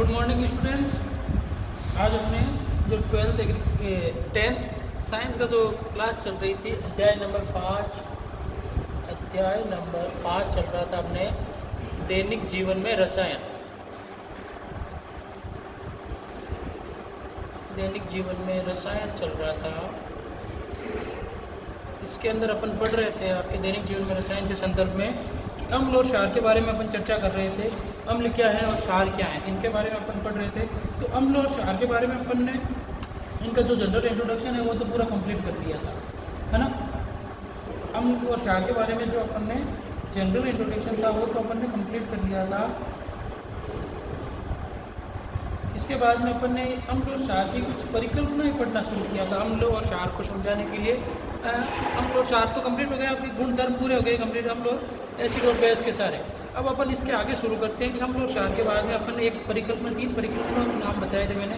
Good morning students. आज हमने जो 10th साइंस का जो क्लास चल रही थी अध्याय नंबर 5 चल रहा था अपने दैनिक जीवन में रसायन। दैनिक जीवन में रसायन चल रहा था। इसके अंदर अपन पढ़ रहे थे आपके दैनिक जीवन में रसायन के संदर्भ में कि अम्ल और क्षार के बारे में अपन चर्चा कर रहे थे। अम्ल क्या है और क्षार क्या है, इनके बारे में अपन पढ़ रहे थे। तो अम्ल और क्षार के बारे में अपन ने इनका जो जनरल इंट्रोडक्शन है वो तो पूरा कंप्लीट कर दिया था, है ना। अम्ल और क्षार के बारे में जो अपन ने जनरल इंट्रोडक्शन था वो तो अपन ने कंप्लीट कर लिया था। इसके बाद में अपन ने अम्ल और क्षार की कुछ परिकल्पनाएं पढ़ना शुरू किया था। अम्ल और क्षार को समझाने के लिए अम्ल और क्षार तो कंप्लीट हो गए, आपके गुणधर्म पूरे हो गए कंप्लीट, अम्ल और एसिड और बेस के सारे। अब अपन इसके आगे शुरू करते हैं कि अम्ल और क्षार के बाद में अपन ने एक परिकल्पना, 3 परिकल्पना के नाम बताए थे मैंने।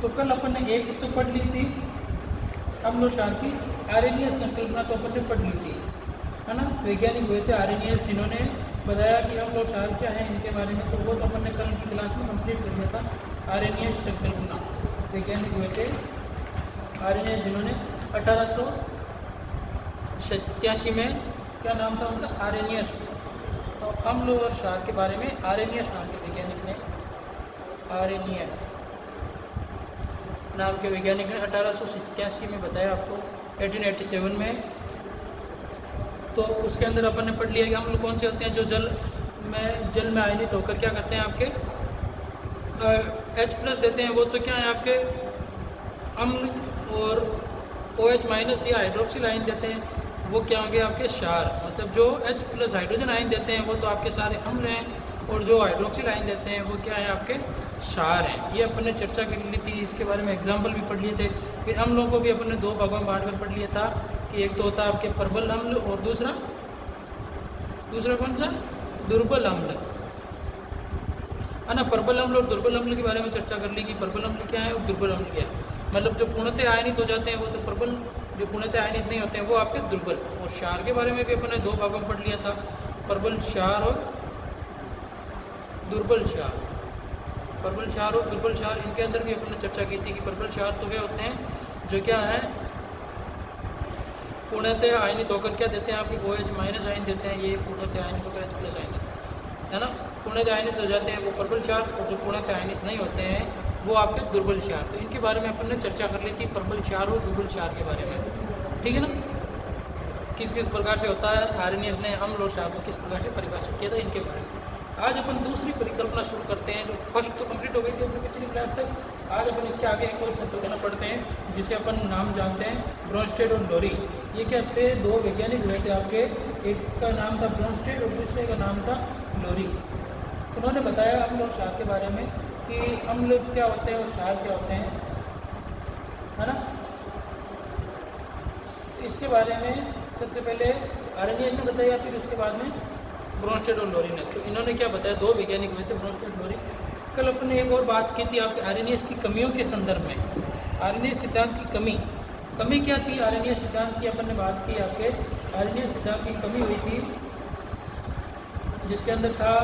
तो कल अपन ने एक तो पढ़ ली थी अम्ल और क्षार की आर्यनियस संकल्पना, तो अपन ने पढ़ ली थी, है ना। वैज्ञानिक हुए थे आर्यनियस जिन्होंने बताया कि अम्ल और क्षार क्या है इनके बारे में, तो वो तो अपन ने कल की क्लास में कंप्लीट कर दिया था। आर्यनियस संकल्पना वैज्ञानिक हुए थे आर्यनियस जिन्होंने 1887 में, क्या नाम था उनका, आर्यनियस। तो अम्ल और क्षार के बारे में आर्यनियस नाम के वैज्ञानिक ने, आर्यनियस नाम के वैज्ञानिक ने 1887 में बताया आपको, 1887 में। तो उसके अंदर अपन ने पढ़ लिया कि अम्ल कौन से होते हैं जो जल में आयनित होकर क्या करते हैं, आपके H+ देते हैं। वो तो क्या है आपके अम्ल, और OH- या हाइड्रोक्सिल आयन देते हैं, वो क्या होंगे आपके क्षार। मतलब जो H+ हाइड्रोजन आयन देते हैं वो तो आपके सारे अम्ल हैं, और जो हाइड्रोक्सिल आयन देते हैं वो क्या है आपके क्षार हैं। ये अपन ने चर्चा कर ली थी, इसके बारे में एग्जाम्पल भी पढ़ लिए थे। फिर अम्लों को भी अपन ने 2 भागों में बांट कर पढ़ लिया था कि एक तो होता है आपके प्रबल अम्ल और दूसरा कौन सा, दुर्बल अम्ल, है ना। प्रबल अम्ल और दुर्बल अम्ल के बारे में चर्चा कर ली कि प्रबल अम्ल क्या है और दुर्बल अम्ल क्या है। मतलब जो पूर्णतः आयनित हो जाते हैं वो तो प्रबल, जो पूर्णतः आयनित नहीं होते हैं वो आपके दुर्बल। और क्षार के बारे में भी अपन ने 2 भागों में पढ़ लिया था, प्रबल क्षार और दुर्बल क्षार। प्रबल क्षार और दुर्बल क्षार, इनके अंदर भी अपन ने चर्चा की थी कि प्रबल क्षार तो वे होते हैं जो क्या है पूर्णतः आयनित होकर क्या देते हैं आपके OH- आयन देते हैं। ये पूर्णतः आयनित होकर H+ आयन देते हैं, है ना। पूर्णतः आयनित हो जाते हैं वो प्रबल क्षार, और जो पूर्णतः आयनित नहीं होते हैं वो आपके दुर्बल क्षार। तो इनके बारे में अपन ने चर्चा कर ली थी, प्रबल क्षार और दुर्बल क्षार के बारे में, ठीक है ना। किस किस प्रकार से होता है, आर्यनियस ने अम्ल और क्षार को किस प्रकार से परिभाषित किया था, इनके बारे में। आज अपन दूसरी परिकल्पना शुरू करते हैं। जो फर्स्ट तो कंप्लीट हो गई थी अपनी पिछली क्लास तक। आज अपन इसके आगे एक और संकल्पना पढ़ते हैं जिसे अपन नाम जानते हैं ब्रोंस्टेड और लोरी। ये क्या थे, 2 वैज्ञानिक हुए थे आपके, एक का नाम था ब्रोंस्टेड और दूसरे का नाम था लोरी। उन्होंने बताया अम्ल और क्षार के बारे में कि अम्ल क्या होते हैं और क्षार क्या होते हैं, है ना। इसके बारे में सबसे पहले आर्यनियस ने बताया, फिर उसके बाद में ब्रोंस्टेड और लोरी ने। तो इन्होंने क्या बताया, 2 वैज्ञानिक हुए थे ब्रोंस्टेड और लोरी। कल अपन ने एक और बात की थी आपके आर्यनियस की कमियों के संदर्भ में। आर्यनियस सिद्धांत की कमी क्या थी, आर्यनियस सिद्धांत की अपन ने बात की। आपके आर्यनियस सिद्धांत की कमी हुई थी जिसके अंदर था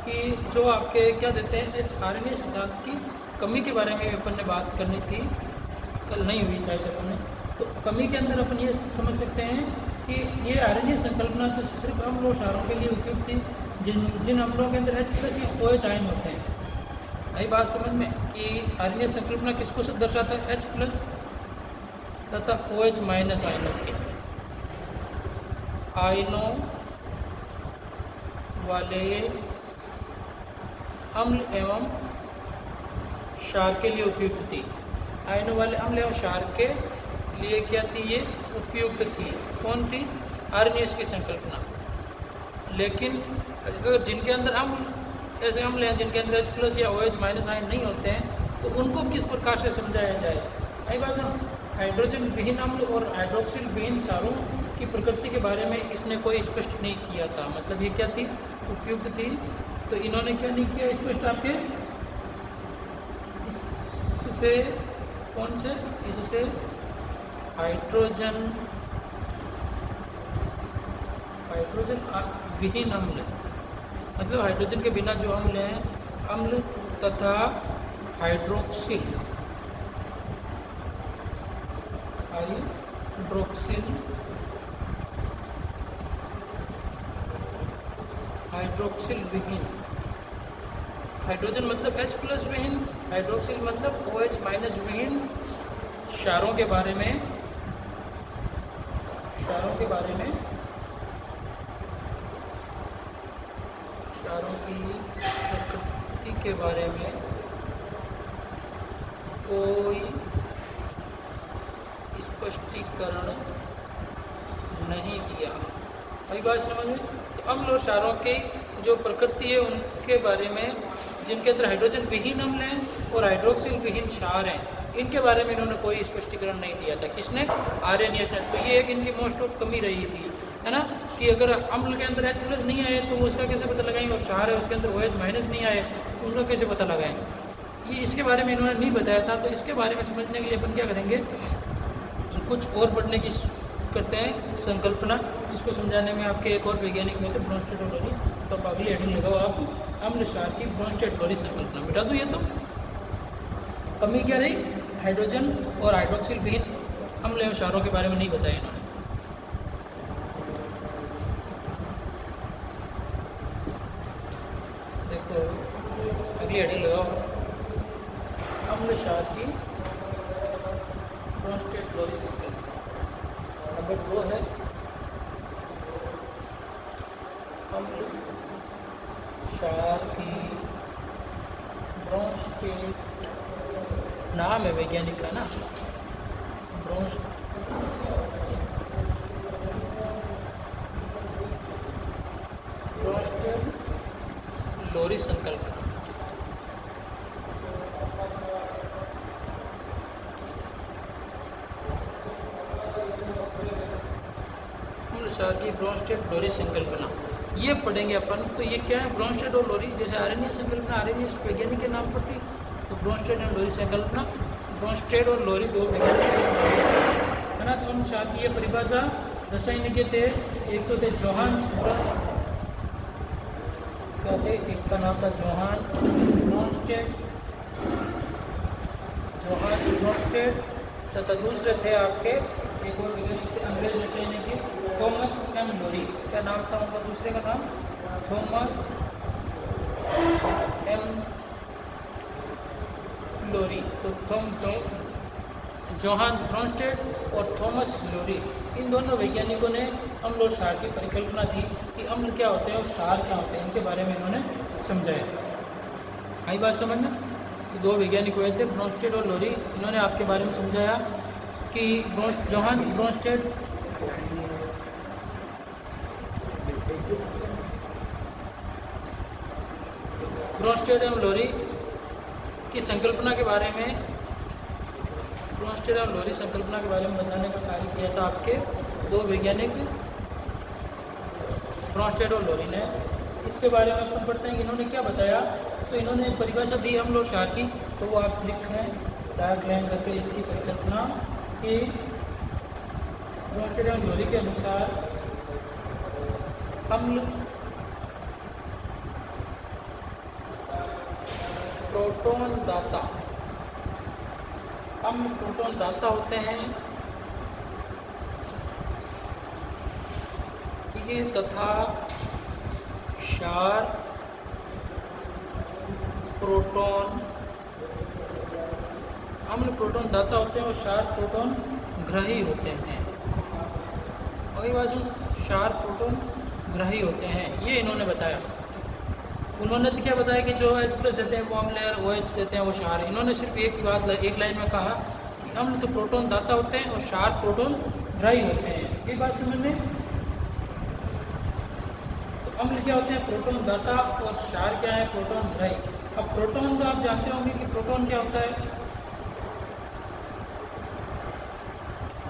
कि जो आपके क्या देते हैं, आर्यनियस सिद्धांत की कमी के बारे में अपन ने बात करनी थी, कल नहीं हुई शायद अपन ने। तो कमी के अंदर अपन ये समझ सकते हैं कि ये आर्यनियस संकल्पना तो सिर्फ अम्ल और क्षारों के लिए उपयुक्त थी जिन अम्लों के अंदर H+ या OH आयन होते हैं। आई बात समझ में कि आर्यनियस संकल्पना किसको दर्शाता है, H+ तथा OH- आयनों के, आयनों वाले अम्ल एवं क्षार के लिए उपयुक्त थी। आयनों वाले अम्ल एवं क्षार के लिए क्या थी, ये उपयुक्त थी। कौन थी, आर्यनियस की संकल्पना। लेकिन अगर जिनके अंदर अम्ल, ऐसे अम्ल हैं जिनके अंदर H+ या OH- आयन नहीं होते हैं, तो उनको किस प्रकार से समझाया जाए। आई बात हम हाइड्रोजन विहीन अम्ल और हाइड्रोक्सिल विहीन क्षारों की प्रकृति के बारे में इसने कोई स्पष्ट नहीं किया था। मतलब ये क्या थी, उपयुक्त थी। तो इन्होंने क्या नहीं किया स्पष्ट आपके, इससे कौन से, इससे हाइड्रोजन विहीन अम्ल, मतलब हाइड्रोजन के बिना जो अम्ल हैं, अम्ल तथा हाइड्रोक्सिल हाइड्रोक्सिल हाइड्रोक्सिल विहीन, हाइड्रोजन मतलब H प्लस विहीन, हाइड्रोक्सिल मतलब OH माइनस विहीन क्षारों के बारे में क्षारों की प्रकृति के बारे में कोई स्पष्टीकरण नहीं दिया। वही बात समझ में। तो अम्ल और क्षारों की जो प्रकृति है उनके बारे में, जिनके अंदर हाइड्रोजन विहीन अम्ल हैं और हाइड्रोक्सिल विहीन क्षार हैं, इनके बारे में इन्होंने कोई स्पष्टीकरण नहीं दिया था। किसने? आर्यनियस ने। तो ये एक इनकी मोस्ट ऑफ कमी रही थी, है ना, कि अगर अम्ल के अंदर H प्लस नहीं आए तो उसका कैसे पता लगाएंगे, और क्षार है उसके अंदर OH माइनस नहीं आए तो उनका कैसे पता लगाएंगे। ये इसके बारे में इन्होंने नहीं बताया था। तो इसके बारे में समझने के लिए अपन क्या करेंगे, कुछ और पढ़ने की करते हैं संकल्पना। इसको समझाने में आपके एक और वैज्ञानिक में थे ब्रोंस्टेड और लोरी। तो अब अगली हेडिंग लगाओ आप, अम्ल क्षार की ब्रोंस्टेड लोरी संकल्पना। मिटा दो। ये तो कमी क्या रही, हाइड्रोजन और हाइड्रोक्सिल विहीन अम्ल एवं क्षारों के बारे में नहीं बताया इन्होंने। देखो अगली हेडिंग लगाओ, अम्ल क्षार की ब्रोंस्टेड लोरी संकल्पना। नंबर 2 है अम्ल क्षार की ब्रोंस्टेड, नाम है वैज्ञानिक का ना, ब्रोंस्टेड लोरी संकल्पना। क्षार की ब्रोंस्टेड लोरी संकल्पना ये पढ़ेंगे अपन। तो ये क्या है, ब्रोंस्टेड और लोरी, जैसे आर्यनियस संकल्पना, आर्यनियस वैज्ञानिक के नाम पर थी, तो ब्रोंस्टेड एंड लोरी संकल्पना, ब्रोंस्टेड और लोरी दो वैज्ञानिक, है ना। तो हम क्षार की ये परिभाषा रसायनिक थे, एक तो थे जोहान्स कहते, एक का नाम था जोहान्स ब्रोंस्टेड, तथा दूसरे थे आपके एक और वैज्ञानिक थे अंग्रेज रसायनिक थॉमस एम लोरी। क्या नाम था उनका दूसरे का नाम? थॉमस एम लोरी। तो जोहान्स ब्रोंस्टेड और थॉमस लोरी, इन दोनों वैज्ञानिकों ने अम्ल और क्षार की परिकल्पना दी कि अम्ल क्या होते हैं और क्षार क्या होते हैं, इनके बारे में इन्होंने समझाया। आई बात समझना। ये दो वैज्ञानिक हुए थे ब्रोंस्टेड और लोरी, इन्होंने आपके बारे में समझाया कि जोहान्स ब्रोंस्टेड एवं लोरी की संकल्पना के बारे में, ब्रोंस्टेड एवं लोरी संकल्पना के बारे में बताने का कार्य किया था आपके दो वैज्ञानिक ब्रोंस्टेड और लोरी ने। इसके बारे में अपन पढ़ते हैं कि इन्होंने क्या बताया। तो इन्होंने परिभाषा दी अम्ल और क्षार की, तो वो आप लिख रहे हैं डार्क लाइन करके इसकी परिकल्पना कि ब्रोंस्टेड एवं लोरी के अनुसार अम्ल प्रोटॉन दाता, अम्ल प्रोटॉन दाता होते हैं, ये तथा क्षार प्रोटॉन, अम्ल प्रोटॉन दाता होते हैं और क्षार प्रोटॉन ग्राही होते हैं। वही बात सुन, क्षार प्रोटॉन ग्राही होते हैं, ये इन्होंने बताया। उन्होंने तो क्या बताया कि जो H प्लस देते हैं वो अम्ल है और OH देते हैं वो क्षार। इन्होंने सिर्फ एक बात एक लाइन में कहा कि अम्ल तो प्रोटॉन दाता होते हैं और क्षार प्रोटॉन ग्राही होते हैं। ये बात समझ में। तो अम्ल क्या होते हैं? प्रोटॉन दाता, और क्षार क्या है? प्रोटॉन ग्राही। अब प्रोटॉन तो आप जानते होंगे कि प्रोटॉन क्या होता है।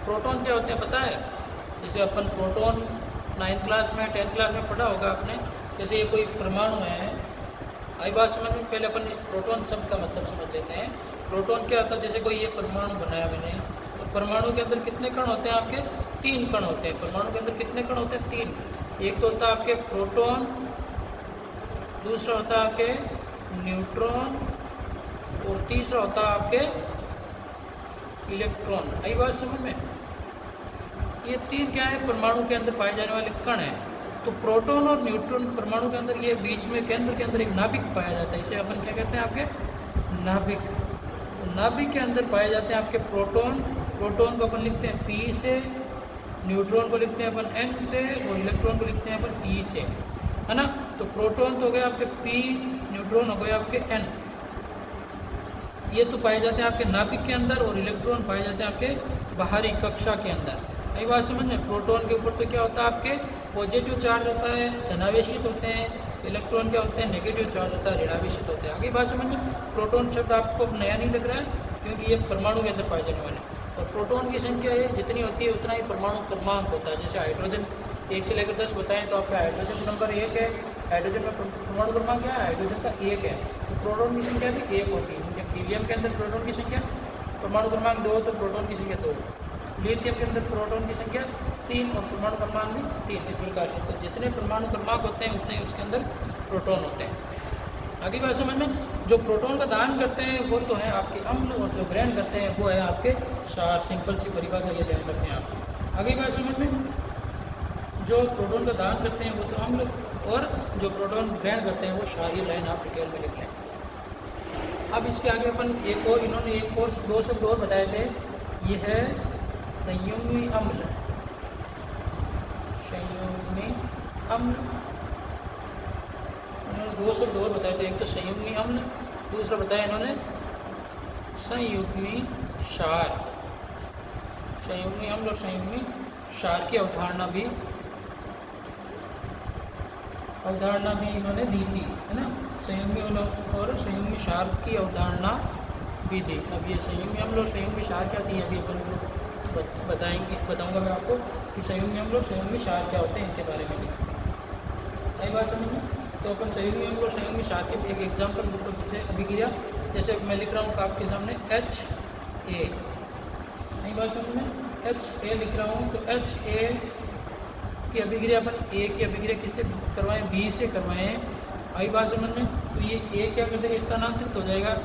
प्रोटॉन क्या होते हैं पता है? जैसे अपन प्रोटॉन 9th क्लास में 10th क्लास में पढ़ा होगा आपने। जैसे ये कोई परमाणु है, आई बात समझ में। पहले अपन इस प्रोटॉन शब्द का मतलब समझ लेते हैं। प्रोटॉन क्या होता है? जैसे कोई ये परमाणु बनाया मैंने, तो परमाणु के अंदर कितने कण होते हैं आपके? 3 कण होते हैं। परमाणु के अंदर कितने कण होते हैं? 3। एक तो होता है आपके प्रोटॉन, दूसरा होता है आपके न्यूट्रॉन, और तीसरा होता है आपके इलेक्ट्रॉन। आई बात समझ में? ये तीन क्या है, परमाणु के अंदर पाए जाने वाले कण हैं। तो प्रोटॉन और न्यूट्रॉन परमाणु के अंदर, ये बीच में केंद्र के अंदर एक नाभिक पाया जाता है, इसे अपन क्या कहते हैं आपके नाभिक। तो नाभिक के अंदर पाए जाते हैं आपके प्रोटॉन। प्रोटॉन को अपन लिखते हैं P से, न्यूट्रॉन को लिखते हैं अपन N से, और इलेक्ट्रॉन को लिखते हैं अपन E से, है ना। तो प्रोटॉन तो हो गए आपके P, न्यूट्रॉन हो गए आपके N। ये तो पाए जाते हैं आपके नाभिक के अंदर, और इलेक्ट्रॉन पाए जाते हैं आपके बाहरी कक्षा के अंदर। यही बात समझ में? प्रोटॉन के ऊपर तो क्या होता है आपके पॉजिटिव चार्ज होता है, धनावेशित होते हैं। इलेक्ट्रॉन क्या होते हैं, नेगेटिव चार्ज होता है, ऋणावेशित होते हैं। आगे बात समझ में? प्रोटॉन शब्द आपको नया नहीं लग रहा है, क्योंकि ये परमाणु के अंदर पाए जाने वाले। और प्रोटॉन की संख्या है जितनी होती है उतना ही परमाणु क्रमांक होता है। जैसे हाइड्रोजन 1 से लेकर 10 बताएं तो आपका हाइड्रोजन नंबर 1 है। हाइड्रोजन में परमाणु क्रमांक क्या है, हाइड्रोजन का 1 है। तो प्रोटॉन की संख्या भी 1 होती है। हीलियम के अंदर प्रोटॉन की संख्या परमाणु क्रमांक 2, तो प्रोटॉन की संख्या 2। लिथियम के अंदर प्रोटॉन की संख्या 3 और परमाणु क्रमांक भी 3। इस प्रकार से तो जितने परमाणु क्रमांक होते हैं उतने उसके अंदर प्रोटॉन होते हैं। आगे बात समझ में? जो प्रोटॉन का दान करते हैं वो तो है आपके अम्ल, और जो ग्रहण करते हैं वो है आपके क्षार। सिंपल सी परिभाषा ये ध्यान रखते हैं आप। आगे बात समझ में? जो प्रोटॉन का दान करते हैं वो तो अम्ल, और जो प्रोटॉन ग्रहण करते हैं वो क्षार। ये लाइन आप डिटेल में लिख लें। अब इसके आगे अपन एक और, इन्होंने एक और 2 शब्द और बताए थे। ये है संयुग्मी अम्ल। संयुग्मी अम्ल, उन्होंने 2 शब्द और बताए थे। एक तो संयुग्मी अम्ल, दूसरा बताया इन्होंने संयुग्मी क्षार। संयुग्मी अम्ल और संयुग्मी क्षार की अवधारणा भी इन्होंने दी थी, है ना। संयुग्मी अम्ल और संयुग्मी क्षार की अवधारणा भी दी। अब ये संयुग्मी अम्ल और संयुग्मी क्षार क्या थी, अभी अपन बताऊंगा मैं आपको कि संयुग्मी अम्ल और संयुग्मी क्षार क्या होते हैं, इनके बारे में भी। आई बात समझ में? तो अपन संयुग्मी अम्ल और संयुग्मी क्षार के एक एग्जाम्पल जैसे अभिक्रिया, जैसे मैं लिख रहा हूँ आपके सामने HA। आई बात समझ में? HA लिख रहा हूँ, तो HA की अभिक्रिया अपन A की अभिक्रिया किससे करवाएं, B से करवाएं। आई बात समझ में? तो ये A क्या कर देगा, स्थानांतरित हो जाएगा।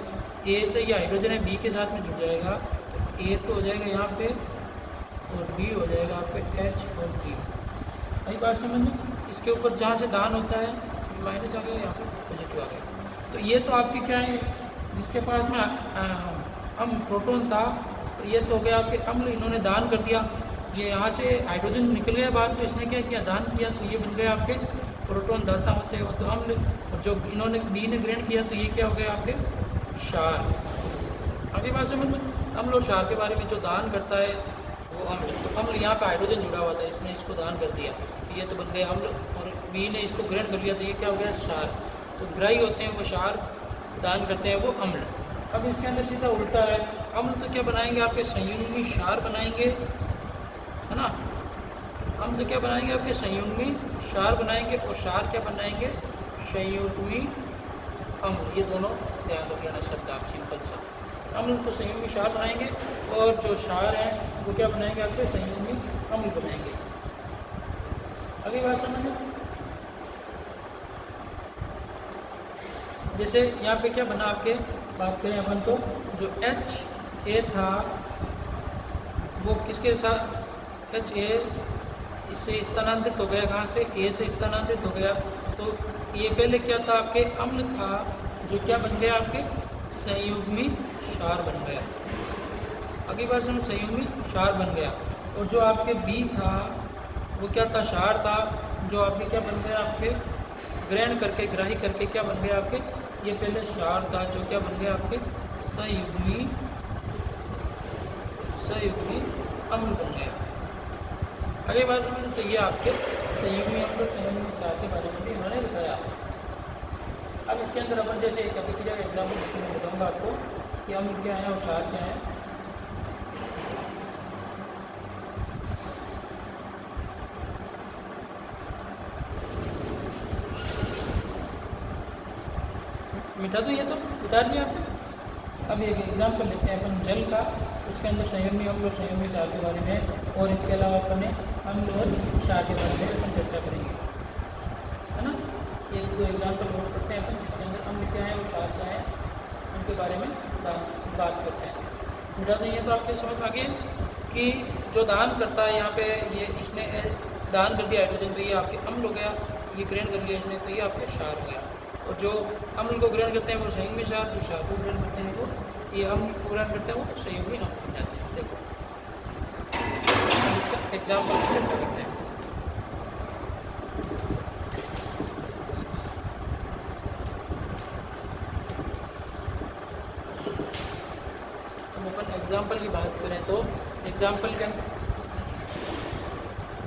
A से ये हाइड्रोजन है B के साथ में जुड़ जाएगा, तो A तो हो जाएगा यहाँ पे, और B हो जाएगा आप पे H और B। आई बात समझ में? इसके ऊपर जहाँ से दान होता है माइनस आ गया, यहाँ पे पॉजिटिव आ गया। तो ये तो आपके क्या है, जिसके पास में हम प्रोटॉन था, तो ये तो हो गया आपके अम्ल, इन्होंने दान कर दिया। ये यहाँ से हाइड्रोजन निकल गया बाहर, तो इसने क्या किया, दान किया, तो ये बन गया आपके प्रोटॉन दाता होते हैं वो तो अम्ल। और जो इन्होंने B ने ग्रहण किया तो ये क्या हो गया आपके क्षार। आगे बात समझ में? अम्ल और क्षार के बारे में जो दान करता है वो अम्ल। तो अम्ल यहाँ पे हाइड्रोजन जुड़ा हुआ था, इसने इसको दान कर दिया, ये तो बन गया अम्ल, और B ने इसको ग्रहण कर लिया तो ये क्या हो गया क्षार। तो ग्राही होते हैं वो क्षार, दान करते हैं वो अम्ल। अब इसके अंदर सीधा उल्टा है, अम्ल तो क्या बनाएंगे आपके संयुग्मी क्षार बनाएंगे, है ना। अम्ल तो क्या बनाएंगे आपके संयुग्मी क्षार बनाएंगे, और क्षार क्या बनाएंगे, संयुग्मी अम्ल। ये दोनों ध्यान रख लेना शब्द आप, सिंपल सा। अम्ल तो संयुग्मी क्षार बनाएंगे, और जो क्षार हैं वो क्या बनाएंगे आपके संयुग्मी अम्ल बनाएंगे। अगली बात समझ, जैसे यहाँ पे क्या बना आपके, बात करें अपन तो जो HA था वो किसके साथ, HA इससे स्थानांतरित हो गया, कहाँ से, A से स्थानांतरित हो गया। तो ये पहले क्या था आपके अम्ल था, जो क्या बन गया आपके संयुग्मी क्षार बन गया। अगली बार से संयुग्मी क्षार बन गया। और जो आपके B था वो क्या था, क्षार था, जो आपके क्या बन गया आपके ग्रहण करके, ग्राही करके क्या बन गया आपके, ये पहले क्षार था जो क्या बन गया आपके संयुग्मी अम्ल बन गया। अगली बात समझ, तो ये आपके संयुग्मी अम्ल, संयुग्मी क्षार के बारे में भी इन्होंने बताया। अब इसके अंदर अपन जैसे एक अभिक्रिया का एग्जाम्पल मैं बताऊँगा आपको कि अम्ल क्या है और क्षार क्या है। मिटा तो ये तो उतार दिया आपने। अब एक एग्जाम्पल लेते हैं अपन जल का, उसके अंदर संयुग्मी अम्ल और संयुग्मी क्षार के बारे में, और इसके अलावा अपन अम्ल और क्षार के बारे में अपन चर्चा करेंगे, है ना। ये 2 एग्जाम्पल नोट करते हैं अपन, जिसके अंदर अम्ल क्या है और क्षार क्या है उनके बारे में बात करते हैं। मिटा देंगे तो आपके समझ में आ गई कि जो दान करता है यहाँ पे ये इसने दान कर दिया हाइड्रोजन, तो ये आपके अम्ल हो गया, ये ग्रहण कर लिया इसने तो ये आपके क्षार हो गया। और जो अम्ल को ग्रहण करते हैं वो संयुग्मी क्षार, जो क्षार को ग्रहण करते हैं वो ये अम्ल को ग्रहण करते हैं वो संयुग्मी अम्ल बन जाते हैं। देखो इसका एग्जाम्पल चर्चा करते हैं। अपन एग्जाम्पल की बात करें तो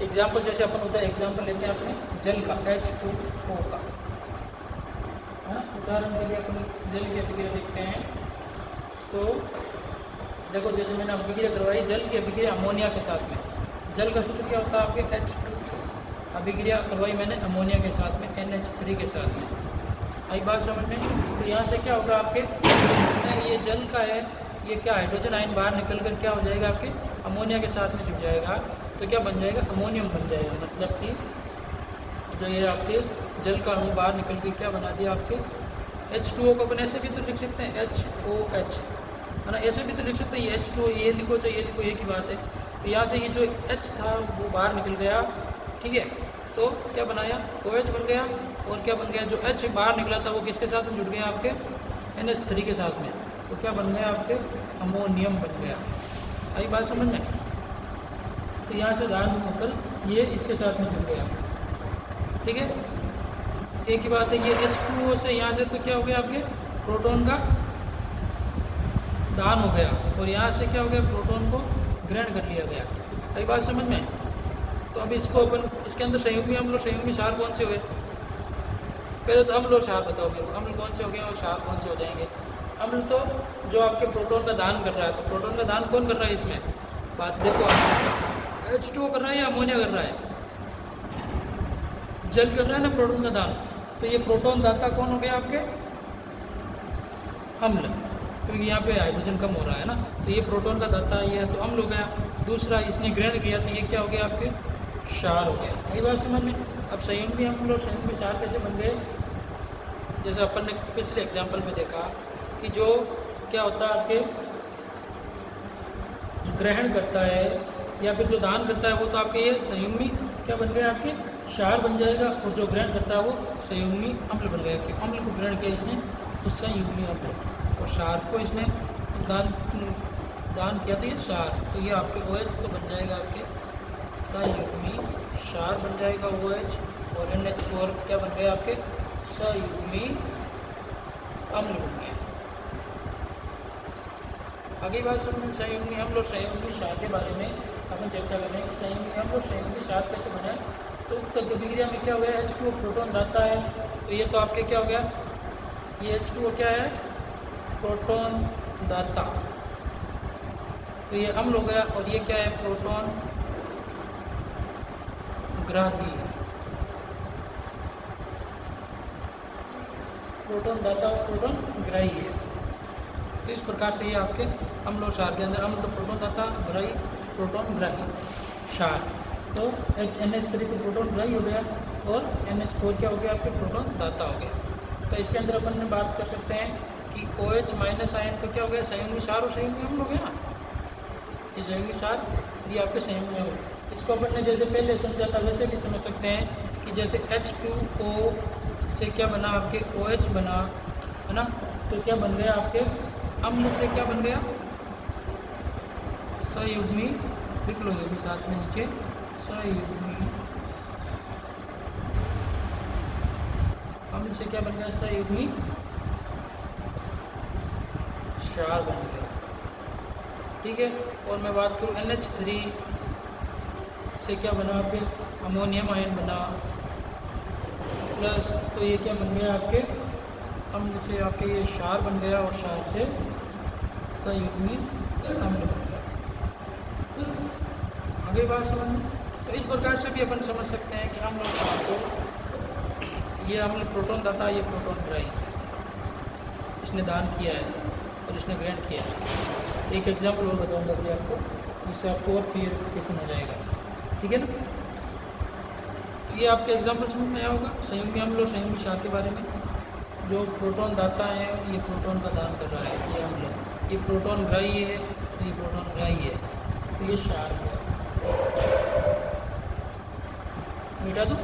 एग्जाम्पल जैसे अपन होता है एग्जाम्पल लेते हैं अपने जल का H2O का, है ना। उदाहरण के लिए अपन जल की अभिक्रिया देखते हैं तो देखो जैसे मैंने अभिक्रिया करवाई जल की अभिक्रिया अमोनिया के साथ में, जल का सूत्र क्या होता है आपके H2, अभिक्रिया करवाई मैंने अमोनिया के साथ में NH3 के साथ में। आई बात समझ में। तो यहाँ से क्या होगा आपके, ये जल का है, ये क्या हाइड्रोजन आयन बाहर निकल कर क्या हो जाएगा आपके अमोनिया के साथ में जुड़ जाएगा, तो क्या बन जाएगा अमोनियम बन जाएगा। मतलब कि जो ये आपके जल का अणु बाहर निकल के क्या बना दिया आपके H2O को। अपन ऐसे भी तो लिख सकते हैं HOH, है ना, ऐसे भी तो लिख सकते हैं ये H2O, ये लिखो चाहे ये लिखो, एक ही बात है। तो यहाँ से ये जो H था वो बाहर निकल गया, ठीक है, तो क्या बनाया OH बन गया। और क्या बन गया, जो H बाहर निकला था वो किसके साथ में जुड़ गया आपके NH3 के साथ में, तो क्या बन गया आपके अमोनियम बन गया। आई बात समझ में। तो यहाँ से दान होकर ये इसके साथ में जुड़ गया, ठीक है। एक ही बात है, ये H2O से यहाँ से तो क्या हो गया आपके प्रोटॉन का दान हो गया, और यहाँ से क्या हो गया प्रोटॉन को ग्रहण कर लिया गया। आई बात समझ में। तो अब इसको अपन इसके अंदर संयुग्मी अम्ल और संयुग्मी क्षार कौन से हुए, पहले तो अम्ल और क्षार बताओ मेरे को, अम्ल कौन से हो गए और क्षार कौन से हो जाएंगे। अम्ल तो जो आपके प्रोटॉन का दान कर रहा है, तो प्रोटॉन का दान कौन कर रहा है इसमें, बात देखो H2O कर रहा है या अमोनिया कर रहा है, जल कर रहा है ना प्रोटॉन का दान। तो ये प्रोटॉन दाता कौन हो गया आपके अम्ल, क्योंकि यहाँ पे हाइड्रोजन कम हो रहा है ना, तो ये प्रोटॉन का दाता ये है तो अम्ल हो गया। दूसरा इसने ग्रहण किया तो ये क्या हो गया आपके क्षार हो गया। यही बात समझ में। अब संयुग्मी अम्ल और संयुग्मी क्षार कैसे बन गए, जैसे अपन ने पिछले एग्जाम्पल में देखा कि जो क्या होता है आपके ग्रहण करता है या फिर जो दान करता है वो तो आपके ये संयुग्मी क्या बन गया आपके क्षार बन जाएगा, और जो ग्रहण करता है वो संयुग्मी अम्ल बन गया। कि अम्ल को ग्रहण किया इसने तो संयुग्मी अम्ल, और क्षार को इसने दान किया तो ये क्षार, तो ये आपके OH तो बन जाएगा आपके संयुग्मी क्षार बन जाएगा OH, और NH4 क्या बन गया आपके संयुग्मी अम्ल बन गया। आगे बात समझ संयुग्मी अम्ल और संयुग्मी क्षार के बारे में अपन चर्चा कर रहे हैं कि संयुग्मी अम्ल और संयुग्मी क्षार कैसे बनाए। तो उत्तर अभिक्रिया में क्या हो गया H2O प्रोटॉन दाता है, तो ये तो आपके क्या हो गया, ये H2O क्या है प्रोटॉन दाता, तो ये अम्ल हो गया, और ये क्या है प्रोटॉन ग्राही, प्रोटॉन दाता और प्रोटॉन ग्राही है। तो इस प्रकार से ये आपके अम्ल और क्षार के अंदर अम्ल तो प्रोटॉन दाता, ग्राही प्रोटॉन ग्राही क्षार, तो NH3 तो प्रोटॉन ग्राही हो गया और NH4 क्या हो गया आपके प्रोटॉन दाता हो गया। तो इसके अंदर अपन ने बात कर सकते हैं कि OH माइनस आयन तो क्या हो गया संयुग्मी क्षार और संयुग्मी अम्ल हो गया ना, ये संयुग्मी क्षार ये आपके संयुग्मी अम्ल। इसको अपन ने जैसे पहले समझा था वैसे भी समझ सकते हैं कि जैसे H2O से क्या बना आपके OH बना, है ना, तो क्या बन गया आपके अम्ल से क्या बन गया संयुग्मी, लिख लो ये भी साथ में नीचे, संयुग्मी अम्ल से क्या बन गया संयुग्मी क्षार बन गया, ठीक है। और मैं बात करूँ NH3 से क्या बना आपके अमोनियम आयन बना, प्लस तो ये क्या बन गया आपके अम्ल से आपके ये क्षार बन गया, और क्षार से संयुग्मी अम्ल बन गया। आगे बात समझ में। तो इस प्रकार से भी अपन समझ सकते हैं कि अम्ल और क्षार को, ये अम्ल प्रोटॉन दाता, ये प्रोटॉन ग्राही, इसने दान किया है और इसने ग्रहण किया है। एक एग्जाम्पल और बताऊंगा अभी आपको, जिससे आपको और क्लियरिफिकेशन हो जाएगा, ठीक है ना। ये आपके एग्जाम्पल समझ में आया होगा संयुग्मी अम्ल और संयुग्मी क्षार के बारे में। जो प्रोटॉन दाता है ये प्रोटॉन का दान कर रहा है, ये अम्ल, ये प्रोटॉन ग्राही है, ये प्रोटॉन ग्राही है, तो ये क्षार है। मिटा दो,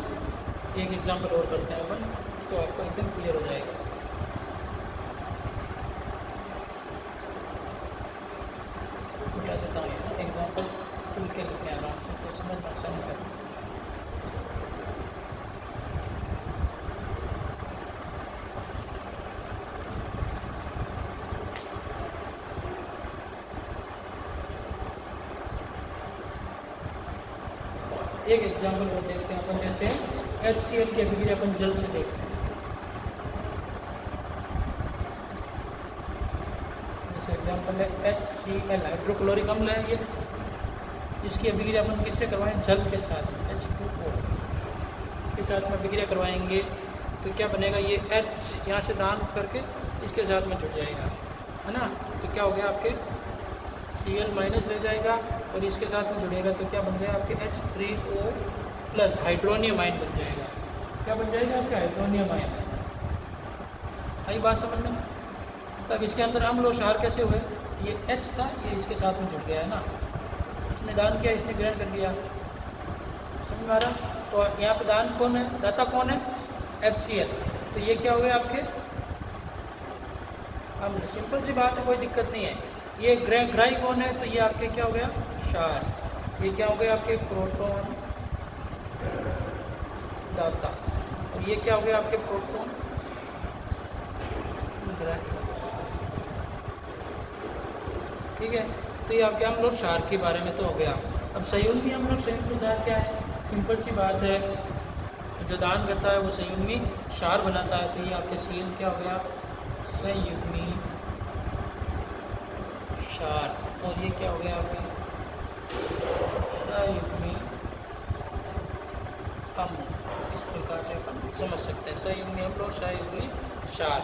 एक एग्जांपल और करते हैं अपन, तो आपको एकदम क्लियर हो जाएगा। मिटा देता हूँ एग्जांपल खुल के लिखते हैं आराम से, तो समझ में आसानी से। एक एग्जांपल को देखते हैं अपन, जैसे HCl की अभिक्रिया अपन जल से देखते हैं। जैसे एग्जांपल है HCl, हाइड्रोक्लोरिक अम्ल है ये, इसकी अभिक्रिया अपन किससे करवाएं? जल के साथ, H2O के साथ में अभिक्रिया करवाएंगे तो क्या बनेगा? ये H यहाँ से दान करके इसके साथ में जुड़ जाएगा, है ना। तो क्या हो गया? आपके Cl माइनस रह जाएगा और इसके साथ में जुड़ेगा तो क्या बन गया? आपके H3O प्लस हाइड्रोनियम आयन बन जाएगा। क्या बन जाएगा? आपके हाइड्रोनियम आयन। आई बात समझ में? तब इसके अंदर अम्ल और क्षार कैसे हुए? ये H था, ये इसके साथ में जुड़ गया है ना, इसने दान किया, इसने ग्रहण कर लिया। समझ में आ रहा? तो यहाँ पे दान कौन है? दाता कौन है? HCl। तो ये क्या हो गया? आपके अम्ल। सिंपल सी बात है, कोई दिक्कत नहीं है। ये ग्राही कौन है? तो ये आपके क्या हो गया? क्षार। ये क्या हो गया? आपके प्रोटॉन दाता। और ये क्या हो गया? आपके प्रोटॉन ग्राही। ठीक है, तो ये आपके अम्ल और क्षार के बारे में तो हो गया। अब संयुग्मी अम्ल और संयुग्मी क्षार क्या है? सिंपल सी बात है, जो दान करता है वो संयुग्मी क्षार बनाता है। तो ये आपके Cl क्या हो गया? संयुग्मी क्षार। और ये क्या हो गया? आपके संयुग्मी अम्ल। इस प्रकार से अपन समझ सकते हैं संयुग्मी अम्ल और संयुग्मी क्षार।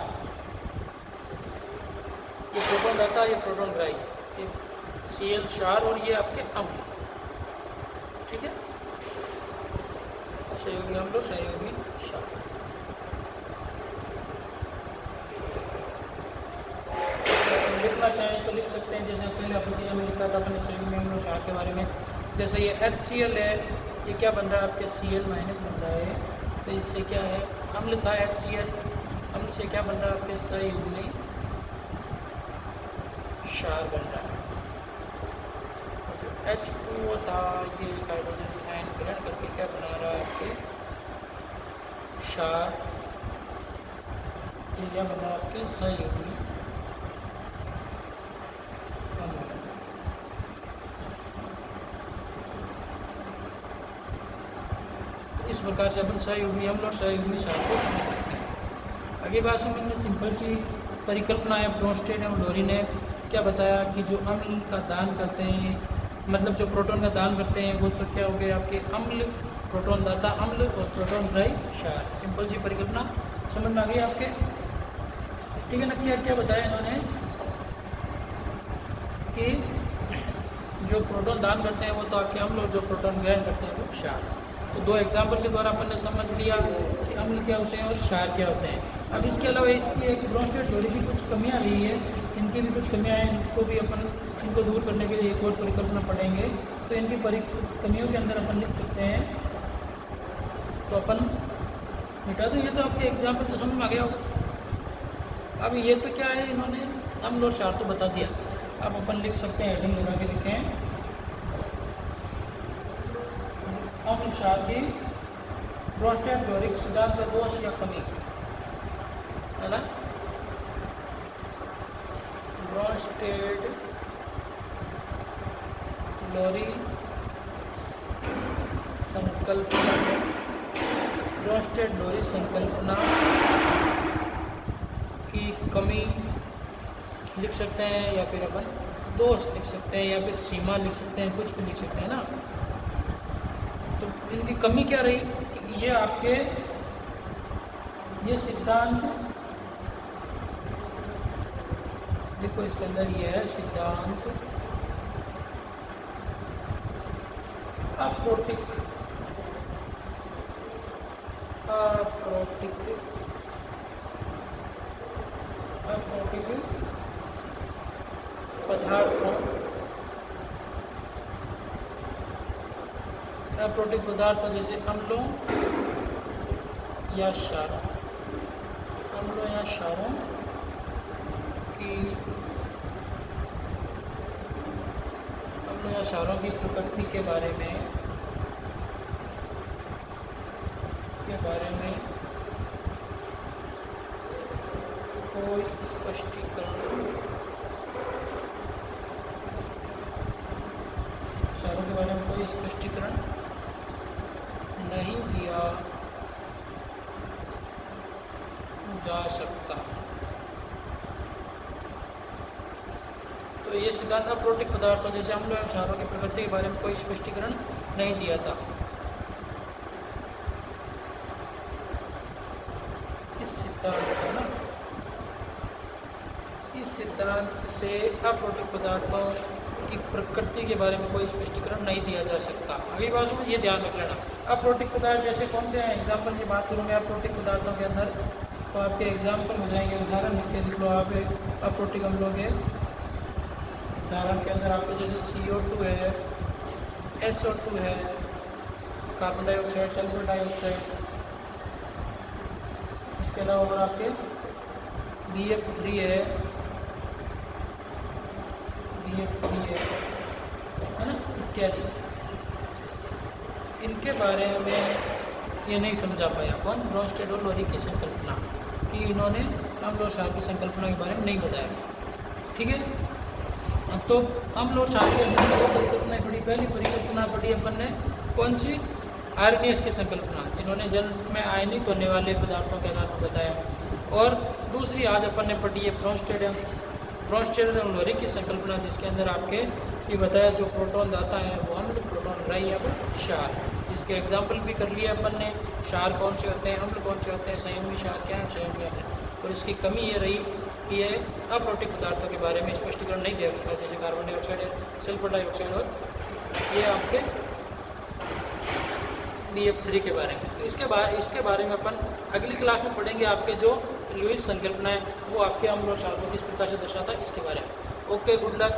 ये प्रोटॉन रहता है, ये प्रोटॉन ग्राही, ये Cl क्षार और ये आपके अम्ल। ठीक है, संयुग्मी अम्ल और संयुग्मी क्षार। लिखना चाहें तो लिख सकते हैं, जैसे पहले अभिक्रिया में लिखा था अपने संयुग्मी अम्ल और क्षार के बारे में। जैसे ये HCl है, ये क्या बन रहा है? आपके Cl माइनस बन रहा है, तो इससे क्या है? अम्ल था HCl, अम्ल से क्या बन रहा है? आपके संयुग्मी क्षार बन रहा है। H2O था, ये हाइड्रोजन आयन ग्रहण करके क्या बना रहा है? आपके क्षार। ये क्या बना? आपके संयुग्मी अम्ल। तो इस प्रकार से अपन संयुग्मी अम्ल और संयुग्मी क्षार को समझ सकते हैं। आगे बात समझने सिंपल सी परिकल्पना है। ब्रोंस्टेड एवं लोरी ने क्या बताया कि जो अम्ल का दान करते हैं, मतलब जो प्रोटॉन का दान करते हैं, वो तो क्या हो गए? आपके अम्ल, प्रोटॉन दाता अम्ल और प्रोटॉन ग्राही क्षार। सिंपल सी परिकल्पना समझ में आ गई आपके? ठीक है ना। क्या बताया इन्होंने कि जो प्रोटॉन दान करते हैं वो तो आपके अम्ल और जो प्रोटॉन ग्रहण करते हैं वो क्षार। तो दो एग्जाम्पल के द्वारा अपन ने समझ लिया कि अम्ल क्या होते हैं और क्षार क्या होते हैं। अब इसके अलावा इसकी एक ब्रोंस्टेड लोरी की कुछ कमियाँ रही है, इनकी भी कुछ कमियाँ हैं, इनको भी अपन इनको दूर करने के लिए एक और परिकल्पना पढ़ेंगे। तो इनकी कमियों के अंदर अपन लिख सकते हैं, तो अपन मिटा दो। ये तो आपके एग्जाम्पल तो समझ में आ गया होगा। अब ये तो क्या है, इन्होंने अम्ल और क्षार तो बता दिया। अब अपन लिख सकते हैं, हेडिंग लगा के लिखें, अम्ल क्षार की ब्रोंस्टेड लोरी सिद्धांत का दोष या कमी, है ना। ब्रोंस्टेड लोरी संकल्पना, ब्रोंस्टेड लोरी संकल्पना की कमी लिख सकते हैं, या फिर अपन दोष लिख सकते हैं, या फिर सीमा लिख सकते हैं, कुछ भी लिख सकते हैं ना। तो इनकी कमी क्या रही कि ये आपके ये सिद्धांत देखो, इसके अंदर ये है सिद्धांत अप्रोटिक अप्रोटिक पदार्थों, अप्रोटिक पदार्थों जैसे अम्लों या क्षारों, अम्लों या क्षारों की, अम्लों या क्षारों की प्रकृति के बारे में कोई स्पष्टीकरण, क्षारों के बारे में कोई स्पष्टीकरण नहीं दिया जा सकता। तो ये सिद्धांत अप्रोटिक पदार्थों जैसे अम्ल एवं क्षारों की प्रकृति के बारे में कोई स्पष्टीकरण नहीं दिया था। इस सिद्धांत से अप्रोटिक पदार्थों की प्रकृति के बारे में कोई स्पष्टीकरण नहीं दिया जा सकता। अगली बात में ये ध्यान रख लेना, अप्रोटिक पदार्थ जैसे कौन से हैं। एग्जाम्पल की बात करूँ मैं अप्रोटिक पदार्थों के अंदर, तो आपके एग्जाम्पल हो जाएंगे, उदाहरण लिख के लिख लो आप अप्रोटिक अम्लों के उदाहरण के अंदर आपको जैसे CO2 है, SO2 है, कार्बन डाइऑक्साइड, सल्फर डाइऑक्साइड, इसके अलावा और आपके BF3 है ना, इत्यादि। इनके बारे में ये नहीं समझा पाया कौन, ब्रोंस्टेड और लोरी की संकल्पना, कि इन्होंने अम्ल और क्षार की संकल्पना के बारे में नहीं बताया। ठीक है, तो अम्ल और क्षार की दो परिकल्पनाएं पढ़ी। पहली परिकल्पना पढ़ी अपन ने कौन सी, आर्गनीज की संकल्पना, जिन्होंने जल में आयनित होने वाले पदार्थों के आधार पर बताया। और दूसरी आज अपन ने पढ़ी है ब्रोंस्टेड और लोरी की संकल्पना, जिसके अंदर आपके ये बताया जो प्रोटॉन दाता है वो अम्ल, प्रोटॉन राई या क्षार, जिसके एग्जाम्पल भी कर लिया अपन ने। क्षार कौन से होते हैं, अम्ल कौन से होते हैं, संयुगी क्षार क्या है, संयुगी अम्ल। और इसकी कमी ये रही कि ये अप्रोटिक पदार्थों के बारे में स्पष्टीकरण नहीं दे सकता, जैसे कार्बन डाइऑक्साइड, सल्फर डाइऑक्साइड और ये आपके BF3 के बारे में। तो इसके बारे में अपन अगली क्लास में पढ़ेंगे। आपके जो लुईस संकल्पना है वो आपके अम्ल और क्षार को किस प्रकार से दर्शाता है इसके बारे में। Okay, good luck.